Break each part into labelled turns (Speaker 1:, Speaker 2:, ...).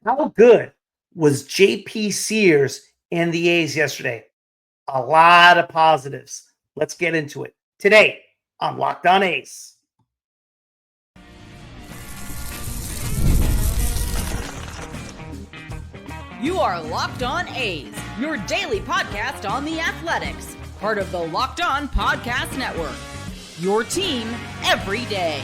Speaker 1: How good was JP Sears and the A's yesterday? A lot of positives. Let's get into it today on Locked On A's.
Speaker 2: You are Locked On A's, your daily podcast on the Athletics, part of the Locked On Podcast Network. Your team every day.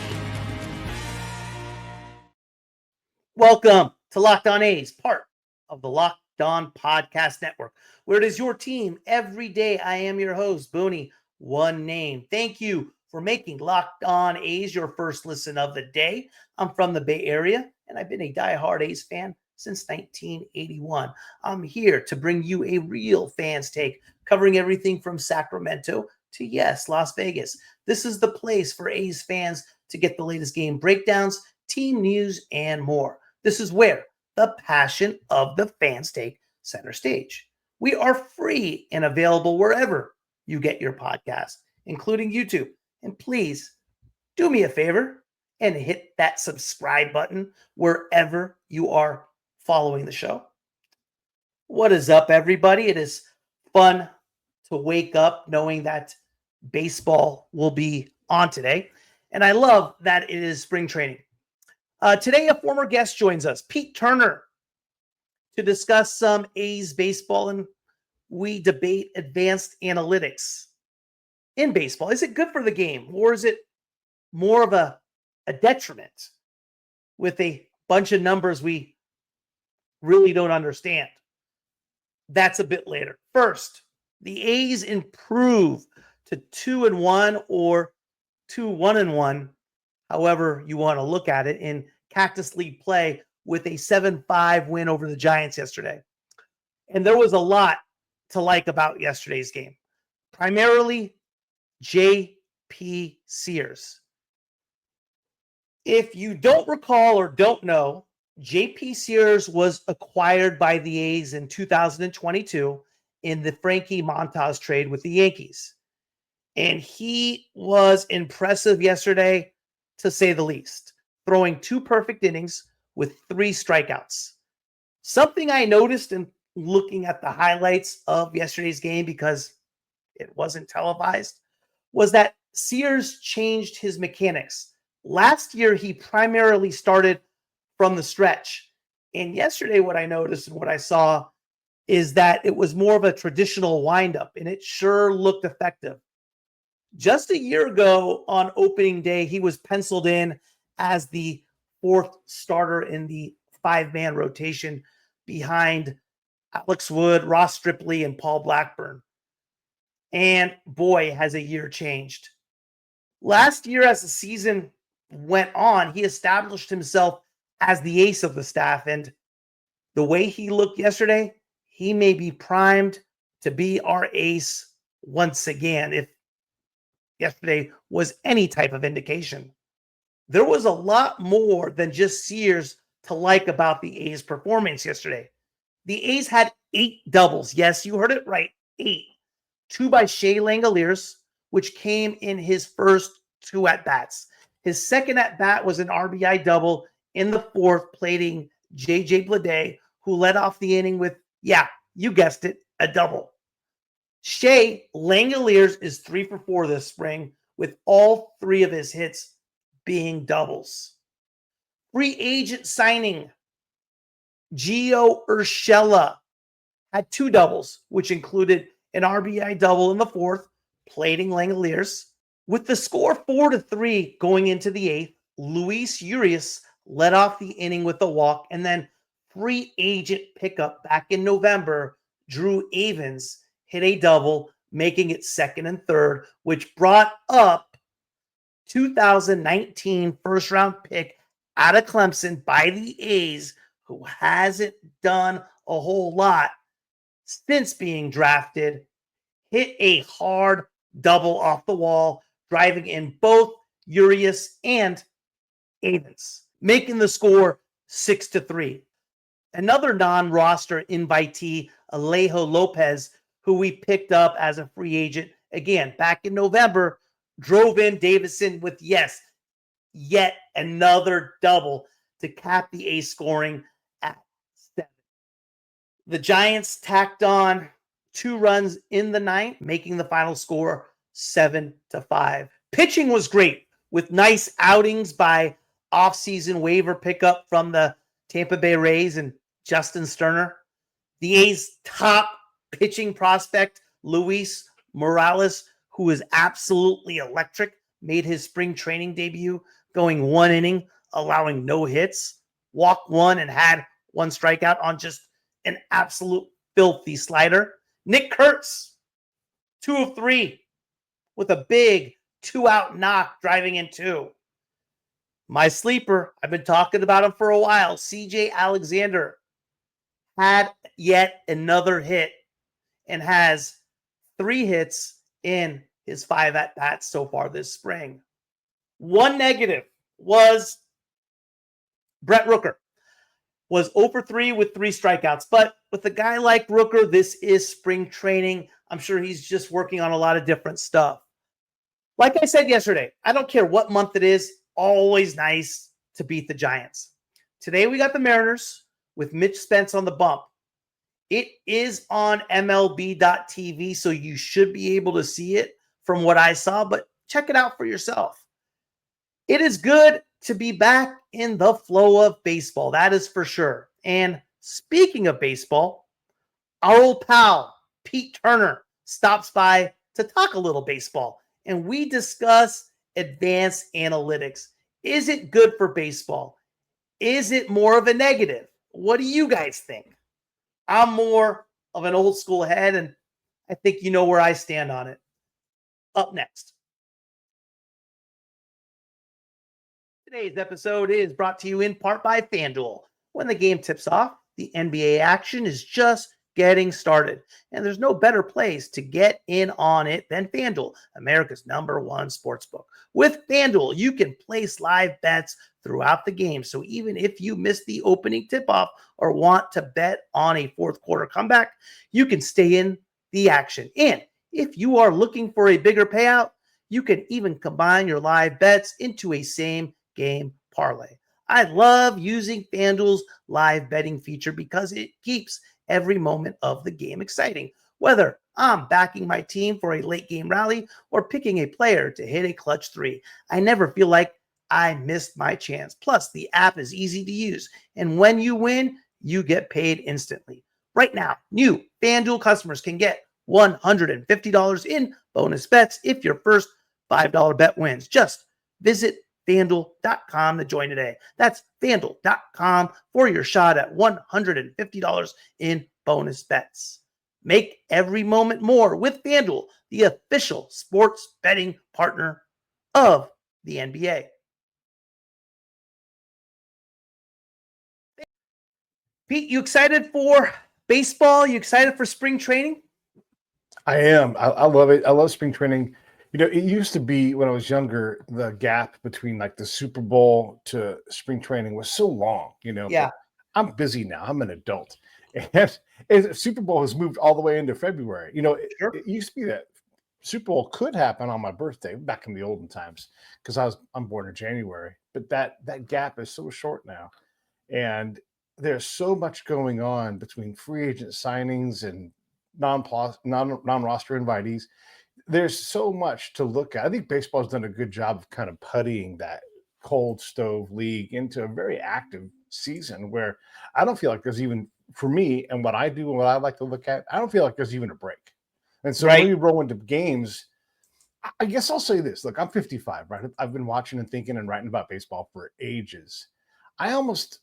Speaker 1: Welcome to Locked On A's, part of the Locked On Podcast Network, where it is your team every day. I am your host, Booney, one name. Thank you for making Locked On A's your first listen of the day. I'm from the Bay Area, and I've been a diehard A's fan since 1981. I'm here to bring you a real fans take, covering everything from Sacramento to, yes, Las Vegas. This is the place for A's fans to get the latest game breakdowns, team news, and more. This is where the passion of the fans take center stage. We are free and available wherever you get your podcast, including YouTube. And please do me a favor and hit that subscribe button wherever you are following the show. What is up, everybody? It is fun to wake up knowing that baseball will be on today. And I love that it is spring training. Today, a former guest joins us, Pete Turner, to discuss some A's baseball, and we debate advanced analytics in baseball. Is it good for the game, or is it more of a detriment with a bunch of numbers we really don't understand? That's a bit later. First, the A's improve to 2-1 or 2-1-1, however you want to look at it, in Cactus League play with a 7-5 win over the Giants yesterday. And there was a lot to like about yesterday's game. Primarily, JP Sears. If you don't recall or don't know, JP Sears was acquired by the A's in 2022 in the Frankie Montas trade with the Yankees. And he was impressive yesterday, to say the least, throwing 2 perfect innings with 3 strikeouts. Something I noticed in looking at the highlights of yesterday's game, because it wasn't televised, was that Sears changed his mechanics. Last year, he primarily started from the stretch. And yesterday, what I noticed and what I saw is that it was more of a traditional windup, and it sure looked effective. Just a year ago on opening day, he was penciled in as the 4th starter in the 5-man rotation behind Alex Wood, Ross Striplee, and Paul Blackburn. And boy, has a year changed. Last year, as the season went on, he established himself as the ace of the staff. And the way he looked yesterday, he may be primed to be our ace once again, if yesterday was any type of indication. There was a lot more than just Sears to like about the A's performance yesterday. The A's had 8 doubles. Yes, you heard it right, 8. 2 by Shea Langoliers, which came in his first 2 at-bats. His second at-bat was an RBI double in the 4th, plating J.J. Bleday, who led off the inning with, yeah, you guessed it, a double. Shea Langoliers is 3 for 4 this spring, with all 3 of his hits being doubles. Free agent signing, Gio Urshela, had 2 doubles, which included an RBI double in the 4th, plating Langoliers. With the score 4-3 going into the 8th, Luis Urias led off the inning with a walk, and then free agent pickup back in November, Drew Avens hit a double, making it 2nd and 3rd, which brought up 2019 first-round pick out of Clemson by the A's, who hasn't done a whole lot since being drafted, hit a hard double off the wall, driving in both Urias and Avens, making the score 6-3. Another non-roster invitee, Alejo Lopez, who we picked up as a free agent, again, back in November, drove in Davison with, yes, yet another double to cap the A's scoring at The Giants tacked on 2 runs in the ninth, making the final score 7-5. Pitching was great with nice outings by offseason waiver pickup from the Tampa Bay Rays and Justin Sterner. The A's top pitching prospect, Luis Morales, who is absolutely electric, made his spring training debut, going 1 inning, allowing no hits, walked 1 and had 1 strikeout on just an absolute filthy slider. Nick Kurtz, 2 of 3 with a big 2-out knock driving in 2. My sleeper, I've been talking about him for a while, CJ Alexander, had yet another hit and has 3 hits in his 5 at-bats so far this spring. One negative was Brett Rooker. Was 0 for 3 with 3 strikeouts. But with a guy like Rooker, this is spring training. I'm sure he's just working on a lot of different stuff. Like I said yesterday, I don't care what month it is, always nice to beat the Giants. Today we got the Mariners with Mitch Spence on the bump. It is on MLB.TV, so you should be able to see it from what I saw, but check it out for yourself. It is good to be back in the flow of baseball, that is for sure. And speaking of baseball, our old pal, Pete Turner, stops by to talk a little baseball, and we discuss advanced analytics. Is it good for baseball? Is it more of a negative? What do you guys think? I'm more of an old school head, and I think you know where I stand on it. Up next. Today's episode is brought to you in part by FanDuel. When the game tips off, the NBA action is just getting started, and there's no better place to get in on it than FanDuel, America's #1 sportsbook. With FanDuel, you can place live bets throughout the game, so even if you miss the opening tip-off or want to bet on a fourth quarter comeback, you can stay in the action. And if you are looking for a bigger payout, you can even combine your live bets into a same game parlay. I love using FanDuel's live betting feature because it keeps every moment of the game exciting. Whether I'm backing my team for a late game rally or picking a player to hit a clutch 3, I never feel like I missed my chance. Plus, the app is easy to use, and when you win, you get paid instantly. Right now, new FanDuel customers can get $150 in bonus bets if your first $5 bet wins. Just visit FanDuel.com to join today. That's FanDuel.com for your shot at $150 in bonus bets. Make every moment more with FanDuel, the official sports betting partner of the NBA. Pete, you excited for baseball? You excited for spring training?
Speaker 3: I am. I love it. I love spring training. You know, it used to be when I was younger, the gap between like the Super Bowl to spring training was so long, you know.
Speaker 1: Yeah.
Speaker 3: I'm busy now. I'm an adult. And Super Bowl has moved all the way into February. You know,
Speaker 1: Sure.
Speaker 3: it used to be that Super Bowl could happen on my birthday back in the olden times because I'm born in January. But that gap is so short now. And there's so much going on between free agent signings and non-roster invitees. There's so much to look at. I think baseball's done a good job of kind of puttying that cold stove league into a very active season where I don't feel like there's even, for me and what I do and what I like to look at, I don't feel like there's even a break. And so when we roll into games, I guess I'll say this. Look, I'm 55, right? I've been watching and thinking and writing about baseball for ages. I almost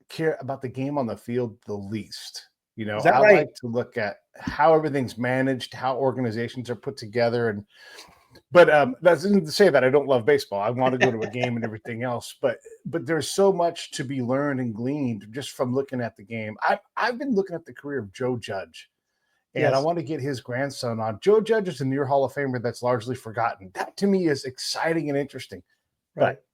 Speaker 3: care about the game on the field the least. You know, I like to look at how everything's managed, how organizations are put together. But that isn't to say that I don't love baseball. I want to go to a game and everything else. But there's so much to be learned and gleaned just from looking at the game. I've been looking at the career of Joe Judge, and I want to get his grandson on. Joe Judge is a near Hall of Famer that's largely forgotten. That to me is exciting and interesting.
Speaker 1: Right.
Speaker 3: But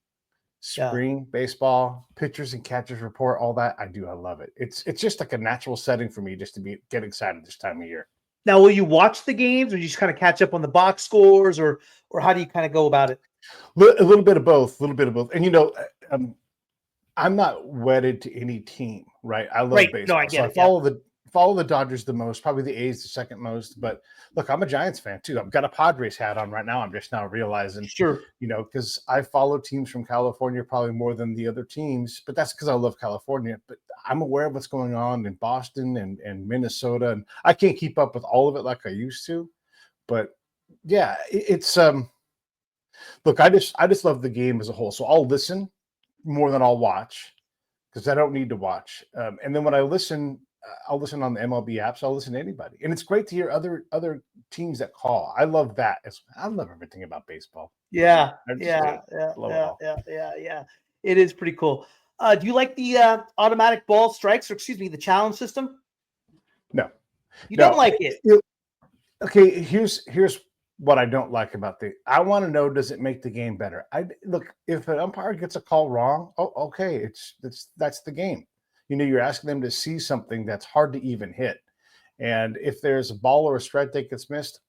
Speaker 3: spring baseball, pitchers and catchers report, all that. I love it. It's just like a natural setting for me just to get excited this time of year.
Speaker 1: Now, will you watch the games or you just kind of catch up on the box scores or how do you kind of go about it?
Speaker 3: A little bit of both, And, you know, I'm not wedded to any team, right? I love baseball.
Speaker 1: No, I get it.
Speaker 3: I follow the Dodgers the most, probably the A's the second most. But look, I'm a Giants fan too. I've got a Padres hat on right now. I'm just now realizing,
Speaker 1: Sure.
Speaker 3: because I follow teams from California probably more than the other teams, but that's because I love California. But I'm aware of what's going on in Boston and Minnesota, and I can't keep up with all of it like I used to. But yeah, it's look, I just love the game as a whole. So I'll listen more than I'll watch because I don't need to watch. And then when I listen, I'll listen on the MLB apps. I'll listen to anybody, and it's great to hear other teams that call. I love that. I love everything about baseball.
Speaker 1: Yeah,
Speaker 3: I just
Speaker 1: yeah,
Speaker 3: do.
Speaker 1: yeah,
Speaker 3: Love it
Speaker 1: yeah,
Speaker 3: all.
Speaker 1: yeah. It is pretty cool. Do you like the automatic ball strikes, or excuse me, the challenge system?
Speaker 3: No,
Speaker 1: You
Speaker 3: no.
Speaker 1: don't like it?
Speaker 3: Okay, here's what I don't like about I want to know, does it make the game better? Look, if an umpire gets a call wrong, okay, that's the game. You're asking them to see something that's hard to even hit. And if there's a ball or a strike that gets missed,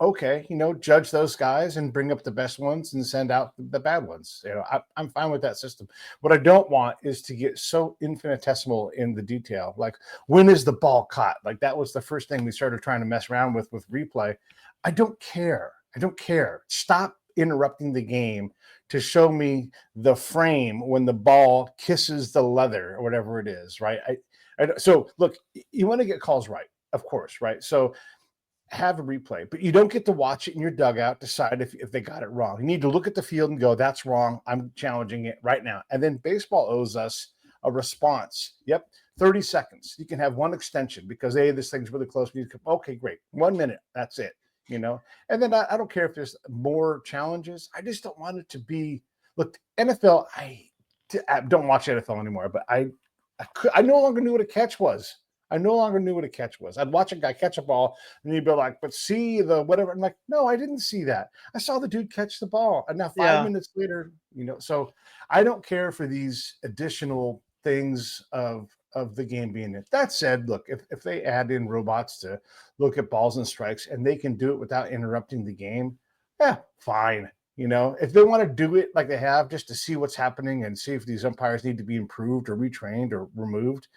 Speaker 3: okay, judge those guys and bring up the best ones and send out the bad ones. I'm fine with that system. What I don't want is to get so infinitesimal in the detail. Like, when is the ball caught? Like, that was the first thing we started trying to mess around with replay. I don't care. Stop interrupting the game to show me the frame when the ball kisses the leather or whatever it is, right? So look, you want to get calls right, of course, right? So have a replay, but you don't get to watch it in your dugout, decide if they got it wrong. You need to look at the field and go, that's wrong. I'm challenging it right now. And then baseball owes us a response. Yep. 30 seconds. You can have one extension because, this thing's really close. Okay, great. 1 minute. That's it. And then I don't care if there's more challenges. I just don't want it to be, look, NFL, I don't watch NFL anymore, but I no longer knew what a catch was. I'd watch a guy catch a ball and he'd be like, but see the whatever. I'm like, no, I didn't see that. I saw the dude catch the ball. And now 5 minutes later, so I don't care for these additional things of the game being it. That said, look, if they add in robots to look at balls and strikes and they can do it without interrupting the game, fine. If they want to do it like they have just to see what's happening and see if these umpires need to be improved or retrained or removed,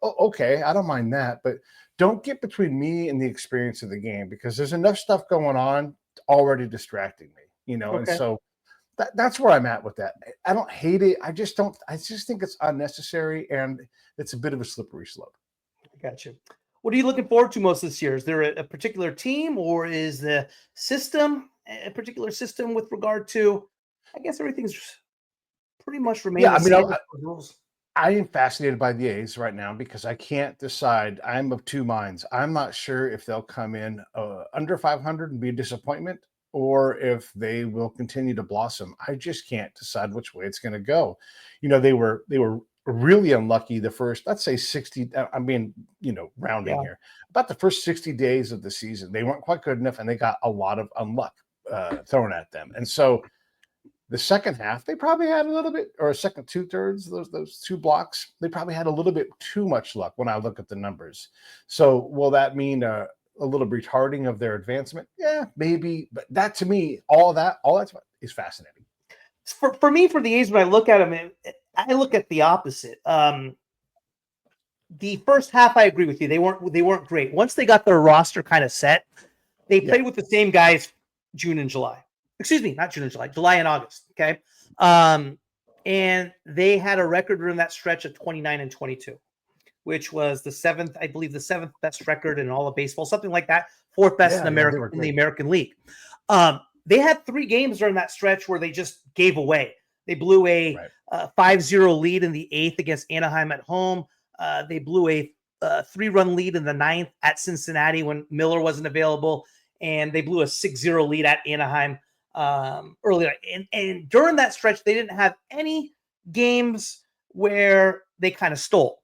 Speaker 3: okay, I don't mind that. But don't get between me and the experience of the game because there's enough stuff going on already distracting me,
Speaker 1: Okay.
Speaker 3: And so that's where I'm at with that. I don't hate it. I just think it's unnecessary and it's a bit of a slippery slope.
Speaker 1: I got you. What are you looking forward to most this year? Is there a particular team or is the system a particular system with regard to, I guess everything's pretty much remained the same with the rules.
Speaker 3: I am fascinated by the A's right now because I can't decide. I'm of two minds. I'm not sure if they'll come in under 500 and be a disappointment or if they will continue to blossom. I just can't decide which way it's going to go. They were really unlucky the first, let's say 60, I mean, rounding here, about the first 60 days of the season. They weren't quite good enough and they got a lot of unluck thrown at them. And so the second half, they probably had a little bit, or a second 2/3, those two blocks, they probably had a little bit too much luck when I look at the numbers. So will that mean a little retarding of their advancement? Yeah, maybe. But that, to me, all that is fascinating.
Speaker 1: For me, for the A's, when I look at them, I look at the opposite. The first half, I agree with you. They weren't great. Once they got their roster kind of set, they played with the same guys June and July. Excuse me, not June and July, July and August. Okay. And they had a record during that stretch of 29-22, which was the seventh best record in all of baseball, something like that. Fourth best in the American League. They had 3 games during that stretch where they just gave away. They blew a 5-0 lead in the 8th against Anaheim at home. They blew a 3-run lead in the 9th at Cincinnati when Miller wasn't available. And they blew a 6-0 lead at Anaheim earlier. And during that stretch, they didn't have any games where they kind of stole.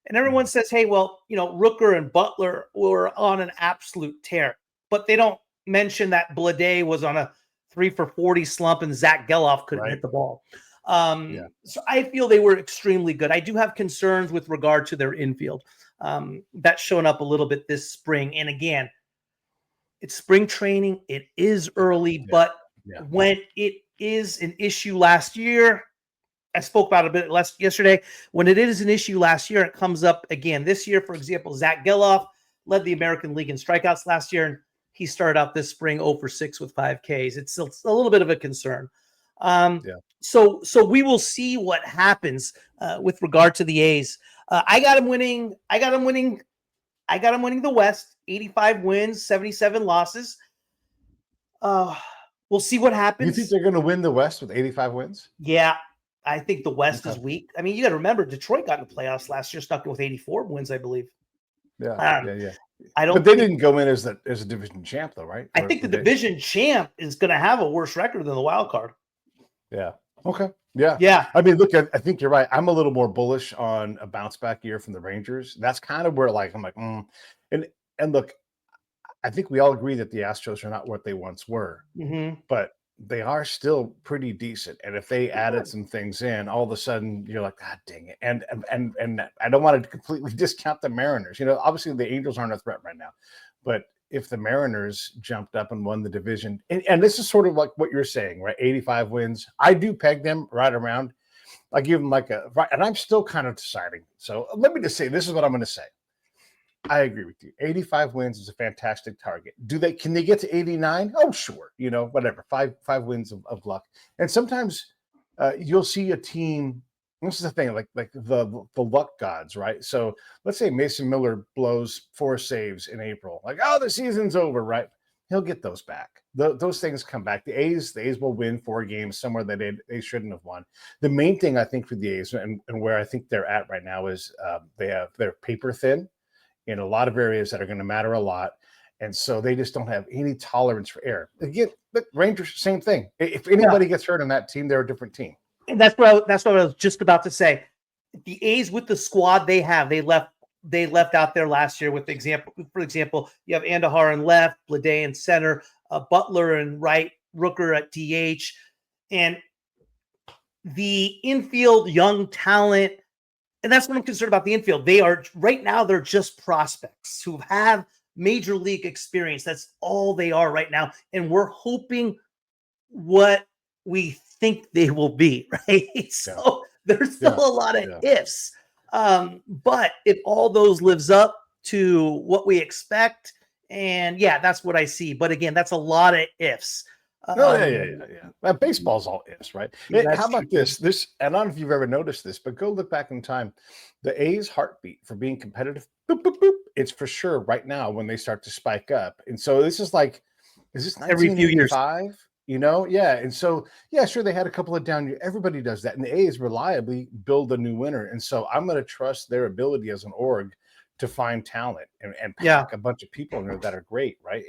Speaker 1: And everyone says, hey, well, Rooker and Butler were on an absolute tear. But they don't mention that Blade was on a 3-for-40 slump and Zach Geloff couldn't hit the ball. So I feel they were extremely good. I do have concerns with regard to their infield. That's shown up a little bit this spring. And again, it's spring training. It is early, but when it is an issue last year, I spoke about it a bit less yesterday. When it is an issue last year, it comes up again this year. For example, Zach Geloff led the American League in strikeouts last year, and he started out this spring 0 for 6 with 5 Ks. It's a little bit of a concern. So we will see what happens with regard to the A's. I got him winning the West, 85 wins, 77 losses. We'll see what happens.
Speaker 3: You think they're going to win the West with 85 wins?
Speaker 1: Yeah, I think the West is weak. I mean, you got to remember, Detroit got in the playoffs last year, stuck with 84 wins, I believe.
Speaker 3: Yeah.
Speaker 1: But
Speaker 3: they didn't go in as a division champ, though, right?
Speaker 1: I think the division champ is going to have a worse record than the wild card.
Speaker 3: Yeah. Okay. Yeah.
Speaker 1: Yeah.
Speaker 3: I mean, look, I think you're right. I'm a little more bullish on a bounce back year from the Rangers. That's kind of where, I'm like, and look, I think we all agree that the Astros are not what they once were, but they are still pretty decent. And if they added some things in, all of a sudden you're like, God dang it. And I don't want to completely discount the Mariners. Obviously the Angels aren't a threat right now, but if the Mariners jumped up and won the division, and this is sort of like what you're saying, right? 85 wins. I do peg them right around. I give them and I'm still kind of deciding. So let me just say, this is what I'm going to say. I agree with you. 85 wins is a fantastic target. Can they get to 89? Oh, sure. Whatever. Five wins of luck. And sometimes you'll see a team. This is the thing, like the luck gods, right? So let's say Mason Miller blows 4 saves in April. The season's over, right? He'll get those back. Those things come back. The A's will win 4 games somewhere that they shouldn't have won. The main thing I think for the A's and where I think they're at right now is they're paper thin in a lot of areas that are going to matter a lot. And so they just don't have any tolerance for error. Again, the Rangers, same thing. If anybody gets hurt on that team, they're a different team.
Speaker 1: And that's what I was just about to say. The A's with the squad they have, they left out there last year with for example, you have Andahar in left, Bleday in center, Butler and right, Rooker at DH, and the infield young talent. And that's what I'm concerned about the infield. They're just prospects who have major league experience. That's all they are right now. And we're hoping what we think they will be, right? So there's still a lot of ifs. But if all those lives up to what we expect, and that's what I see. But again, that's a lot of ifs.
Speaker 3: Baseball's all ifs, right? How about this? I don't know if you've ever noticed this, but go look back in time. The A's heartbeat for being competitive, boop, boop, boop, it's for sure right now when they start to spike up. And so this is is this
Speaker 1: every few years?
Speaker 3: And so, sure, they had a couple of down years. Everybody does that. And the A's reliably build a new winner. And so I'm going to trust their ability as an org to find talent and pack a bunch of people in there that are great, right?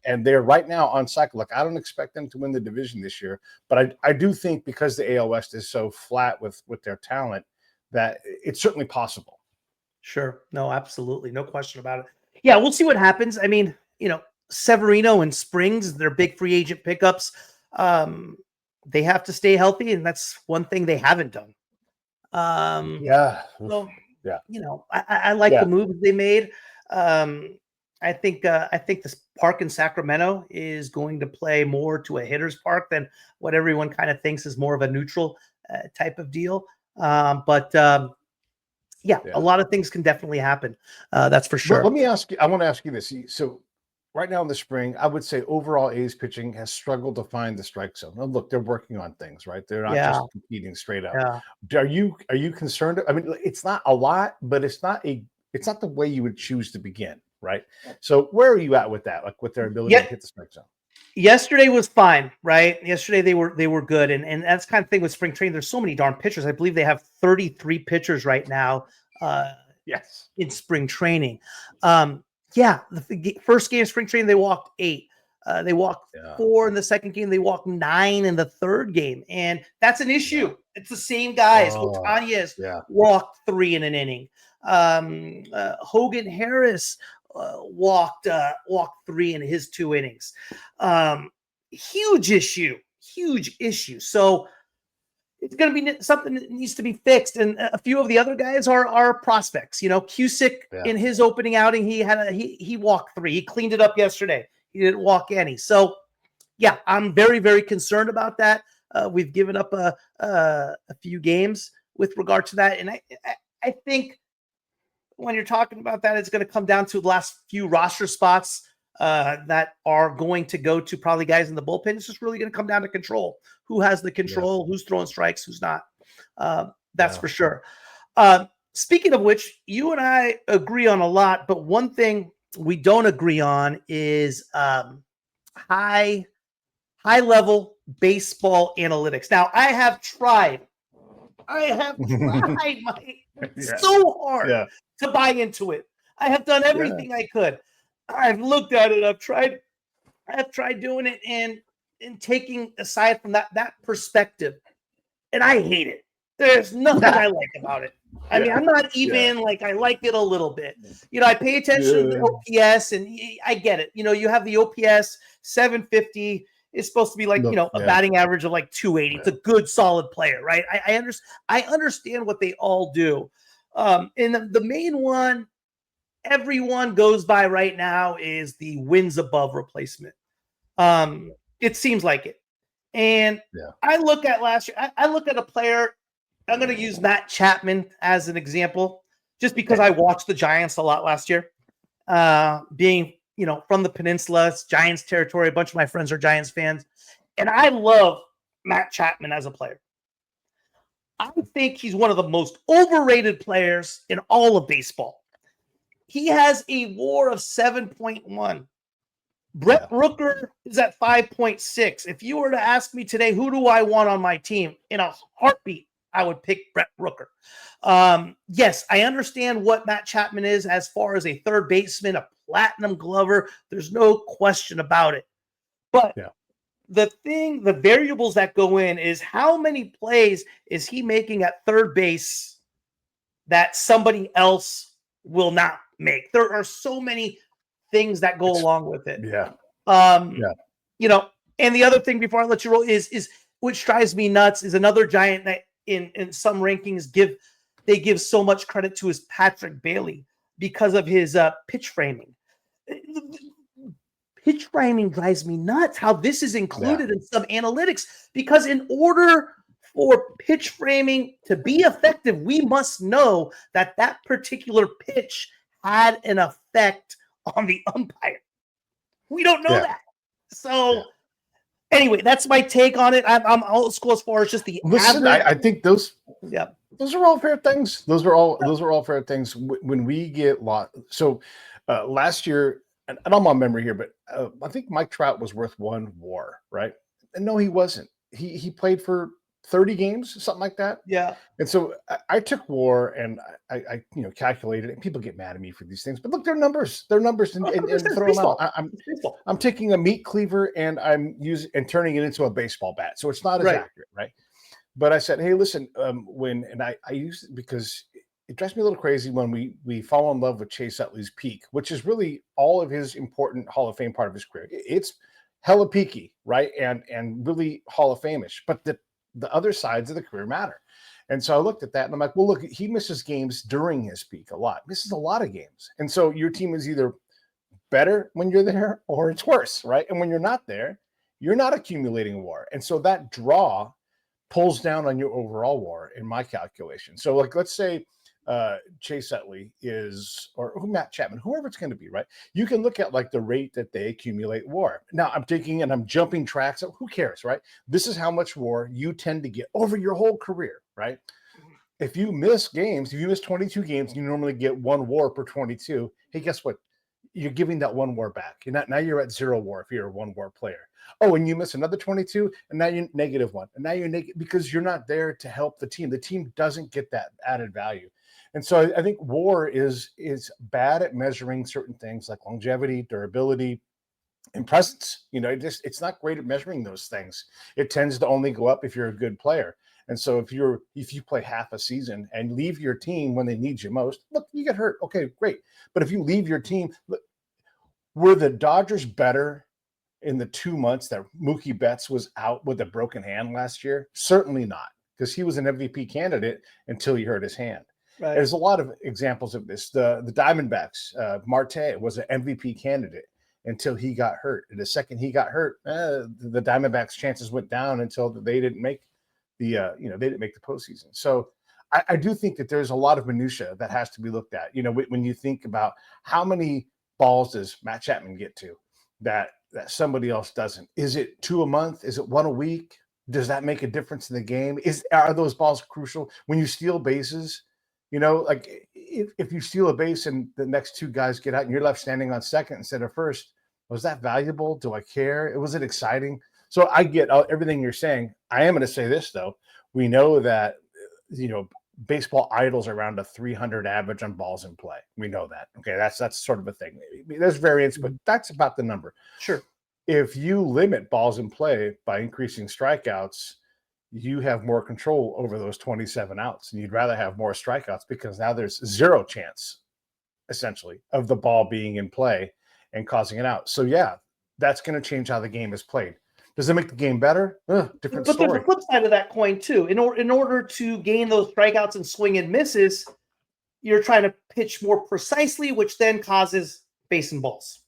Speaker 3: And they're right now on cycle. Look, I don't expect them to win the division this year, but I do think because the AL West is so flat with their talent that it's certainly possible.
Speaker 1: Sure. No, absolutely. No question about it. Yeah, we'll see what happens. I mean, Severino and Springs, they're big free agent pickups. They have to stay healthy, and that's one thing they haven't done. I like the moves they made. I think this park in Sacramento is going to play more to a hitter's park than what everyone kind of thinks is more of a neutral type of deal. A lot of things can definitely happen. That's for sure.
Speaker 3: Let me ask you. I want to ask you this. So right now in the spring, I would say overall A's pitching has struggled to find the strike zone. Now, look, they're working on things, right? They're not just competing straight up.
Speaker 1: Yeah.
Speaker 3: Are you concerned? I mean, it's not a lot, but it's not the way you would choose to begin, right? So where are you at with that? Like with their ability to hit the strike zone?
Speaker 1: Yesterday was fine, right? Yesterday they were good, and that's the kind of thing with spring training. There's so many darn pitchers. I believe they have 33 pitchers right now. In spring training. The first game of spring training, they walked 8. They walked 4 in the second game. They walked 9 in the third game. And that's an issue. It's the same guys. Otanez walked 3 in an inning. Hogan Harris walked 3 in his 2 innings. Huge issue. So it's going to be something that needs to be fixed. And a few of the other guys are prospects. Cusick in his opening outing, he walked 3. He cleaned it up yesterday. He didn't walk any. So, I'm very, very concerned about that. We've given up a few games with regard to that. And I think when you're talking about that, it's going to come down to the last few roster spots that are going to go to probably guys in the bullpen. It's just really going to come down to control. Who has the control? Who's throwing strikes? Who's not? That's for sure. Speaking of which, you and I agree on a lot, but one thing we don't agree on is high level baseball analytics. Now, I have tried so hard to buy into it. I have done everything I could. I've looked at it. I've tried doing it and taking aside from that perspective, and I hate it. There's nothing I like about it. I mean, I'm not even I like it a little bit. I pay attention to the OPS, and I get it. You have the OPS 750. It's supposed to be a batting average of 280. It's a good, solid player, right? I understand what they all do. And the main one everyone goes by right now is the wins above replacement. It seems like it. And I look at last year, I look at a player. I'm going to use Matt Chapman as an example, just because I watched the Giants a lot last year. Being, from the peninsula, it's Giants territory. A bunch of my friends are Giants fans. And I love Matt Chapman as a player. I think he's one of the most overrated players in all of baseball. He has a WAR of 7.1. Brett Rooker is at 5.6. If you were to ask me today, who do I want on my team? In a heartbeat, I would pick Brett Rooker. Yes, I understand what Matt Chapman is as far as a third baseman, a platinum glover. There's no question about it. But the variables that go in is how many plays is he making at third base that somebody else will not make. There are so many things that go along with it. And the other thing before I let you roll is which drives me nuts is another Giant that in some rankings give so much credit to is Patrick Bailey because of his pitch framing. Pitch framing drives me nuts how this is included in some analytics, because in order for pitch framing to be effective, we must know that particular pitch had an effect on the umpire. We don't know that. So anyway, that's my take on it. I'm old school as far as just the average.
Speaker 3: I think those are all fair things. Those are all fair things. When we get lost, so last year, and I'm on memory here, but I think Mike Trout was worth 1 WAR, right? And no, he wasn't. He played for 30 games, something like that.
Speaker 1: Yeah.
Speaker 3: And so I took WAR and I calculated it. And people get mad at me for these things, but look, they're numbers. They're numbers, and throw them out. I'm taking a meat cleaver and I'm using and turning it into a baseball bat, so it's not as accurate, right? But I said, hey, listen, I use it because it drives me a little crazy when we fall in love with Chase Utley's peak, which is really all of his important Hall of Fame part of his career. It's hella peaky, right? And really Hall of Fame-ish. But the other sides of the career matter. And so I looked at that and I'm like, well, look, he misses games during his peak a lot. Misses a lot of games. And so your team is either better when you're there or it's worse, right? And when you're not there, you're not accumulating WAR. And so that draw pulls down on your overall WAR in my calculation. So let's say Chase Utley or Matt Chapman, whoever it's going to be, right? You can look at the rate that they accumulate WAR. Now I'm jumping tracks. So who cares, right? This is how much WAR you tend to get over your whole career, right? If you miss games, if you miss 22 games, you normally get 1 WAR per 22. Hey, guess what? You're giving that 1 WAR back. Now you're at 0 WAR if you're a 1 WAR player. Oh, and you miss another 22, and now you're -1. And now you're negative because you're not there to help the team. The team doesn't get that added value. And so I think WAR is bad at measuring certain things like longevity, durability, and presence. It's not great at measuring those things. It tends to only go up if you're a good player. And so if you play half a season and leave your team when they need you most, look, you get hurt. Okay, great. But if you leave your team, look, were the Dodgers better in the 2 months that Mookie Betts was out with a broken hand last year? Certainly not, because he was an MVP candidate until he hurt his hand. Right. There's a lot of examples of this. The Diamondbacks, Marte was an MVP candidate, until he got hurt. And the second he got hurt, the Diamondbacks' chances went down until they didn't make they didn't make the postseason. So I do think that there's a lot of minutia that has to be looked at. When you think about how many balls does Matt Chapman get to that somebody else doesn't? Is it 2 a month? Is it 1 a week? Does that make a difference in the game? Are those balls crucial when you steal bases? Like if you steal a base and the next 2 guys get out and you're left standing on second instead of first, was that valuable? Do I care? Was it exciting? So I get everything you're saying. I am going to say this though. We know that, baseball idles around a 300 average on balls in play. We know that. Okay. That's sort of a thing. There's variance, but that's about the number.
Speaker 1: Sure.
Speaker 3: If you limit balls in play by increasing strikeouts, you have more control over those 27 outs, and you'd rather have more strikeouts because now there's 0 chance essentially of the ball being in play and causing an out. So yeah, that's going to change how the game is played. Does it make the game better? Different story.
Speaker 1: But there's a flip side of that coin too. In order to gain those strikeouts and swing and misses, you're trying to pitch more precisely, which then causes base and balls,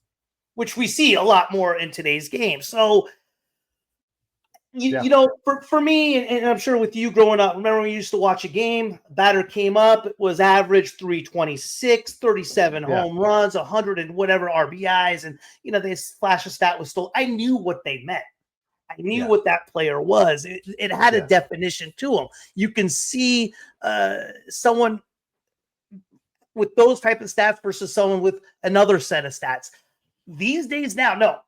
Speaker 1: which we see a lot more in today's game. So, for me, and I'm sure with you growing up, remember when you used to watch a game, batter came up, it was average 326, 37 home runs, 100 and whatever RBIs, and they flash a stat was still. I knew what they meant. I knew what that player was. It had a definition to him. You can see someone with those type of stats versus someone with another set of stats. These days now, no,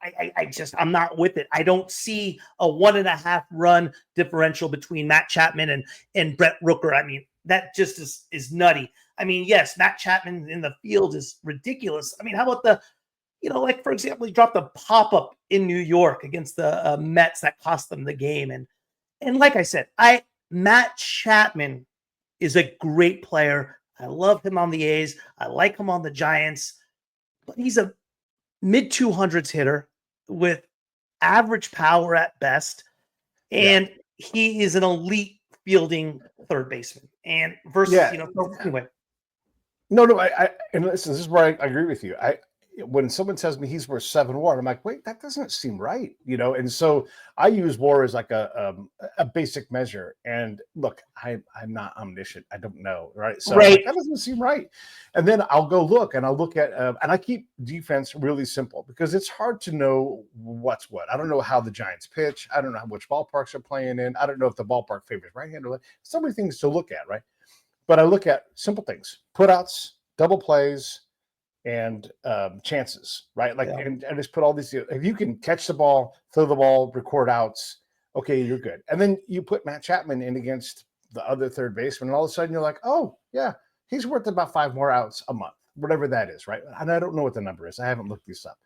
Speaker 1: I'm not with it. I don't see a 1.5 run differential between Matt Chapman and Brett Rooker. I mean, that just is nutty. I mean, yes, Matt Chapman in the field is ridiculous. I mean, how about like, for example, he dropped a pop-up in New York against the Mets that cost them the game. And like I said, Matt Chapman is a great player. I love him on the A's. I like him on the Giants. But he's a mid-200s hitter with average power at best. And he is an elite fielding third baseman. And versus, anyway.
Speaker 3: No, and listen, this is where I agree with you. When someone tells me he's worth 7 WAR, I'm like, wait, that doesn't seem right, And so I use WAR as like a basic measure. And look, I'm not omniscient. I don't know, right? So that doesn't seem right. And then I'll go look, and I'll look at, and I keep defense really simple because it's hard to know what's what. I don't know how the Giants pitch. I don't know which ballparks are playing in. I don't know if the ballpark favors right-hander or left. So many things to look at, right? But I look at simple things: putouts, double plays, and chances, right? And just put all these. If you can catch the ball, throw the ball, record outs, okay, you're good. And then you put Matt Chapman in against the other third baseman, and all of a sudden you're like, oh yeah, he's worth about 5 more outs a month, whatever that is, right? And I don't know what the number is. I haven't looked this up.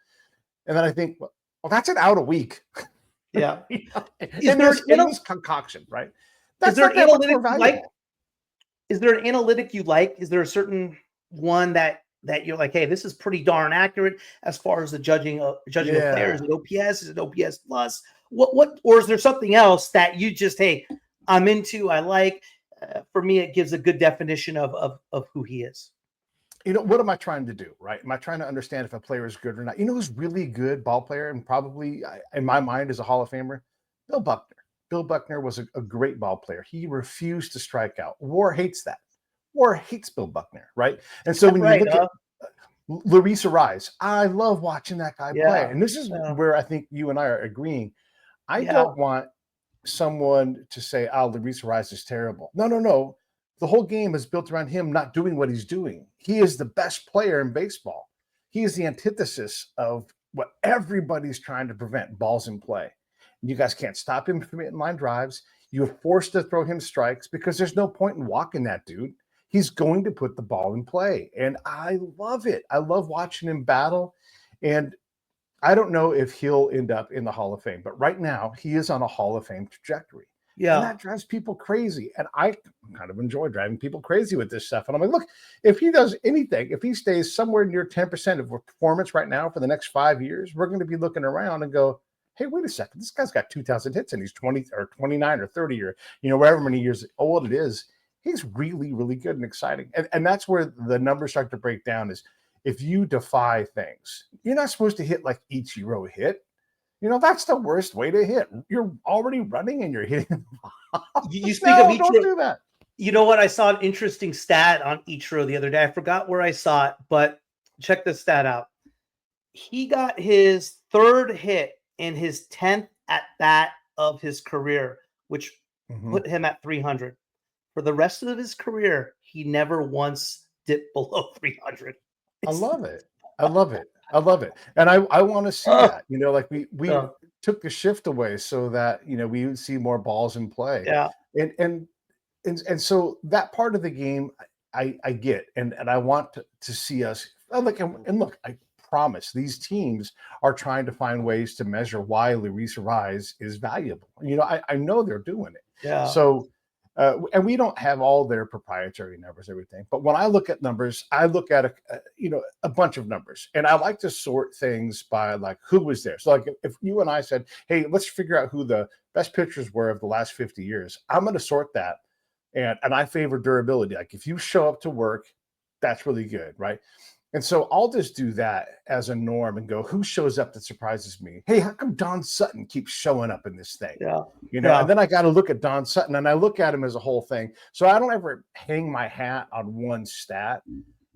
Speaker 3: And then I think, well, that's an out a week.
Speaker 1: Yeah.
Speaker 3: And there's this concoction, right?
Speaker 1: Is there an analytic you like? Is there an analytic you like? Is there a certain one that you're like, hey, this is pretty darn accurate as far as the judging of players? Is it OPS? Is it OPS plus? What? Or is there something else that you just, hey, I'm into, I like? For me, it gives a good definition of who he is.
Speaker 3: What am I trying to do, right? Am I trying to understand if a player is good or not? Who's really good ball player and probably, in my mind, is a Hall of Famer? Bill Buckner. Bill Buckner was a great ball player. He refused to strike out. WAR hates that. WAR hates Bill Buckner, right? And so when you look at Luis Ariz, I love watching that guy play. And this is where I think you and I are agreeing. I don't want someone to say, Luis Ariz is terrible. No. The whole game is built around him not doing what he's doing. He is the best player in baseball. He is the antithesis of what everybody's trying to prevent: balls in play. And you guys can't stop him from hitting line drives. You're forced to throw him strikes because there's no point in walking that dude. He's going to put the ball in play. And I love it. I love watching him battle. And I don't know if he'll end up in the Hall of Fame, but right now he is on a Hall of Fame trajectory. Yeah. And that drives people crazy. And I kind of enjoy driving people crazy with this stuff. And I'm like, look, if he does anything, if he stays somewhere near 10% of performance right now for the next 5 years, we're going to be looking around and go, hey, wait a second, this guy's got 2,000 hits and he's 20 or 29 or 30 or, wherever many years old it is. He's really, really good and exciting. And that's where the numbers start to break down is if you defy things, you're not supposed to hit like Ichiro hit. That's the worst way to hit. You're already running and you're hitting.
Speaker 1: You speak of
Speaker 3: No, don't
Speaker 1: Ichiro.
Speaker 3: do that.
Speaker 1: You know what? I saw an interesting stat on Ichiro the other day. I forgot where I saw it, but check this stat out. He got his third hit in his 10th at bat of his career, which put him at 300. For the rest of his career, he never once dipped below 300.
Speaker 3: I love it. I love it. I love it. And I want to see that. Like we took the shift away so that we would see more balls in play.
Speaker 1: Yeah.
Speaker 3: And so that part of the game I get, and I want to see us look. I promise these teams are trying to find ways to measure why Luis Rise is valuable. I know they're doing it.
Speaker 1: Yeah.
Speaker 3: So and we don't have all their proprietary numbers, everything. But when I look at numbers, I look at a bunch of numbers, and I like to sort things by like who was there. So like if you and I said, hey, let's figure out who the best pitchers were of the last 50 years, I'm going to sort that. And I favor durability. Like if you show up to work, that's really good, right? And so I'll just do that as a norm and go, who shows up that surprises me? Hey, how come Don Sutton keeps showing up in this thing?
Speaker 1: Yeah.
Speaker 3: And then I got to look at Don Sutton, and I look at him as a whole thing. So I don't ever hang my hat on one stat,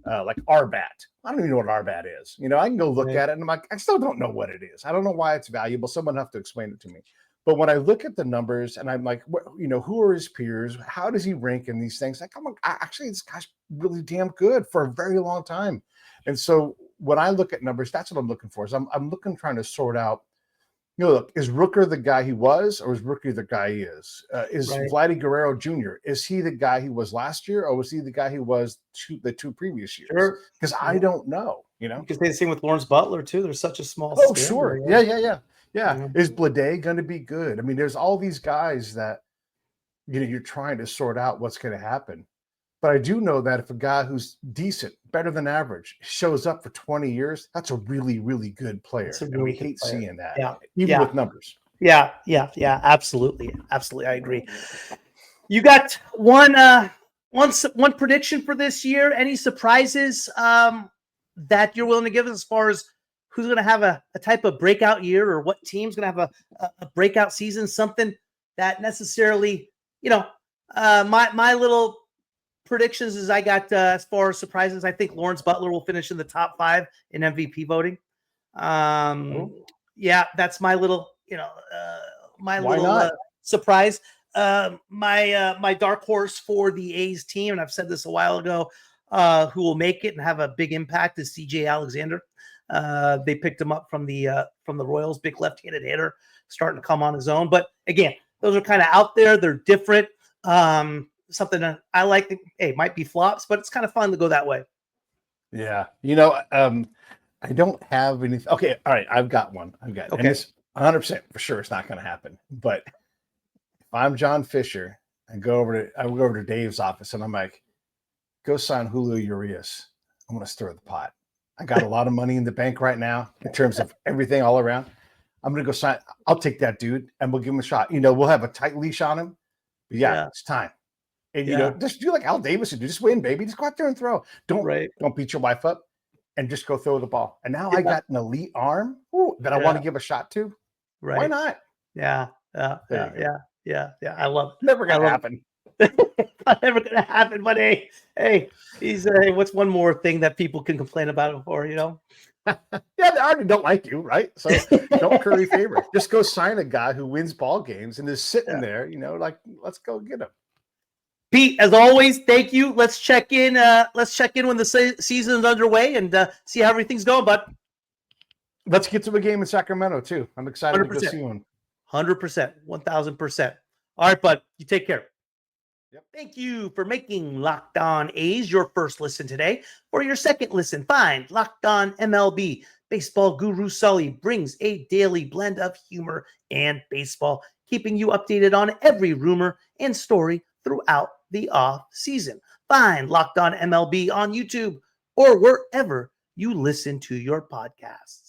Speaker 3: like RBAT. I don't even know what RBAT is. I can go look at it, and I'm like, I still don't know what it is. I don't know why it's valuable. Someone will have to explain it to me. But when I look at the numbers and I'm like, who are his peers? How does he rank in these things? Like, actually, this guy's really damn good for a very long time. And so when I look at numbers, that's what I'm looking for. Is I'm trying to sort out, look, is Rooker the guy he was, or is Rookie the guy he is? Is Vladdy Guerrero Jr., is he the guy he was last year, or was he the guy he was the two previous years?
Speaker 1: Sure.
Speaker 3: Because I don't know,
Speaker 1: You can say the same with Lawrence Butler, too. There's such a small
Speaker 3: Oh,
Speaker 1: sample,
Speaker 3: sure.
Speaker 1: right?
Speaker 3: Yeah. Is Blade going to be good? I mean, there's all these guys that, you're trying to sort out what's going to happen. But I do know that if a guy who's decent, better than average, shows up for 20 years, that's a really, really good player. And we hate seeing that, even with numbers.
Speaker 1: Yeah. Absolutely. I agree. You got one prediction for this year? Any surprises that you're willing to give us as far as who's going to have a type of breakout year, or what team's going to have a breakout season? Something that necessarily, my little predictions is I got as far as surprises, I think Lawrence Butler will finish in the top 5 in MVP voting. Yeah, that's my little, surprise. My dark horse for the A's team, and I've said this a while ago, who will make it and have a big impact is CJ Alexander. They picked him up from the Royals, big left-handed hitter, starting to come on his own. But again, those are kind of out there. They're different. Something that I like. Might be flops, but it's kind of fun to go that way.
Speaker 3: Yeah. I don't have anything. Okay. All right. I've got one. Okay. And it's 100% for sure it's not going to happen. But if I'm John Fisher, I go over to Dave's office and I'm like, go sign Julio Urias. I'm going to stir the pot. I got a lot of money in the bank right now in terms of everything all around. I'm going to go sign. I'll take that dude and we'll give him a shot. We'll have a tight leash on him. But it's time. And, just do like Al Davis would do. Just win, baby. Just go out there and throw. Don't beat your wife up and just go throw the ball. And now I got an elite arm that I want to give a shot to. Right. Why not?
Speaker 1: Yeah. I love it.
Speaker 3: Never going to happen.
Speaker 1: Not ever going to happen. But hey, he's what's one more thing that people can complain about him for,
Speaker 3: Yeah, they already don't like you, right? So don't curry favor. Just go sign a guy who wins ball games and is sitting there, like, let's go get him.
Speaker 1: Pete, as always, thank you. Let's check in. When the season's underway and see how everything's going, bud.
Speaker 3: Let's get to a game in Sacramento too. I'm excited 100%. To go see one.
Speaker 1: 100%, 1000%. All right, bud. You take care. Yep. Thank you for making Locked On A's your first listen today. For your second listen, find Locked On MLB. Baseball guru Sully brings a daily blend of humor and baseball, keeping you updated on every rumor and story throughout the off season. Find Locked On MLB on YouTube or wherever you listen to your podcasts.